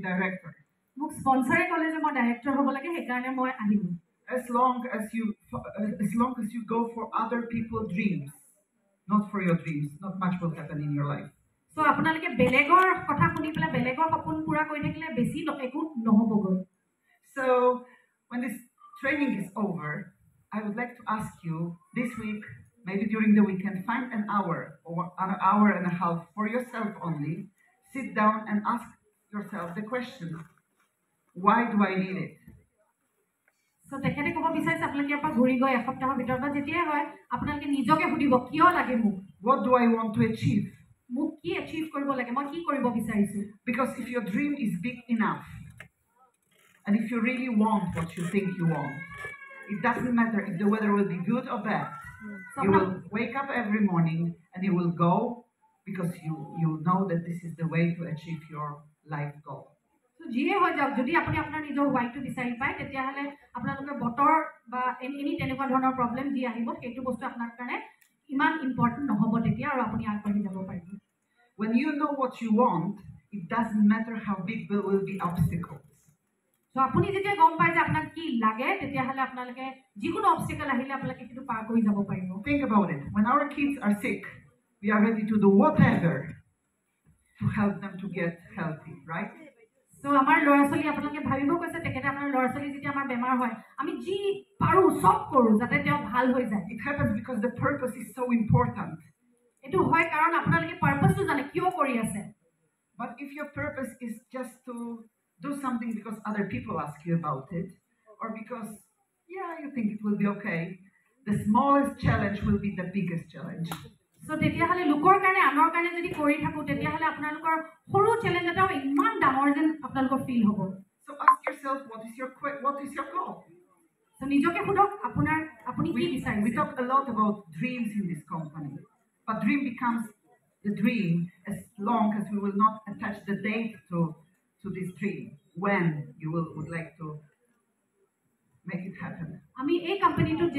director. মোক স্পন্সৰে ক'লে যে মই ডাইৰেক্টৰ হ'ব লাগে সেইকাৰণে মই আহিলো As long as you go for other people's dreams, not for your dreams, not much will happen in your life. So আপোনালোকে বেলেগৰ কথা শুনি পেলাই বেলেগৰ সপোন পুৰা কৰি থাকিলে বেছি একো নহ'বগৈ So when this training is over, I would like to ask you this week, maybe during the weekend, find an hour or an hour and a half for yourself only. Sit down and ask yourself the question, why do I need it? So তেখেতে ক'ব বিচাৰিছে আপোনালোকে ইয়াৰ পৰা ঘূৰি গৈ এসপ্তাহৰ ভিতৰত বা যেতিয়াই হয় আপোনালোকে নিজকে সুধিব কিয় লাগে মোক What do I want to achieve? মোক কি এচিভ কৰিব লাগে মই কি কৰিব বিচাৰিছো Because if your dream is big enough, and if you really want what you think you want, it doesn't matter if the weather will be good or bad. You will wake up every morning and you will go because you know that this is the way to achieve your life goal. So যিয়ে হৈ যাওক যদি আপুনি আপোনাৰ নিজৰ ৱাইটো বিচাৰি পায় তেতিয়াহ'লে আপোনালোকৰ বতৰ বা এনি তেনেকুৱা ধৰণৰ প্ৰব্লেম যি আহিব সেইটো বস্তু আপোনাৰ কাৰণে ইমান ইম্পৰ্টেণ্ট নহ'ব তেতিয়া আৰু আপুনি আগবাঢ়ি যাব পাৰিব When you know what you want, it doesn't matter how big will be obstacles. So আপুনি যেতিয়া গম পায় যে আপোনাক কি লাগে তেতিয়াহ'লে আপোনালোকে যিকোনো অবষ্টেকল আহিলে আপোনালোকে সেইটো পাৰ কৰি যাব পাৰিব Think about it. When our kids are sick, we are ready to do whatever to help them to get healthy, right? So আমাৰ ল'ৰা ছোৱালী আপোনালোকে ভাবিব কৈছে তেখেতে আপোনাৰ ল'ৰা ছোৱালী যেতিয়া আমাৰ বেমাৰ হয় আমি যি পাৰোঁ চব কৰোঁ যাতে তেওঁ ভাল হৈ যায় It happens because the purpose is so important. এইটো হয় কাৰণ আপোনালোকে পাৰপাছটো জানে কিয় কৰি আছে But if your purpose is just to do something because other people ask you about it, or because, yeah, you think it will be okay, the smallest challenge will be the biggest challenge. So তেতিয়াহ'লে লোকৰ কাৰণে আনৰ কাৰণে যদি কৰি থাকোঁ তেতিয়াহ'লে আপোনালোকৰ সৰু চেলেঞ্জ এটাও ইমান ডাঙৰ যেন আপোনালোকৰ ফিল হ'ব So ask yourself, what is your goal? So নিজকে সোধক আপুনি কি We বিচাৰিছে talk a lot about dreams in this company, but dream becomes the dream as long as we will not attach the date to this dream, when you would like to make it happen. আমি এই কোম্পানীটোত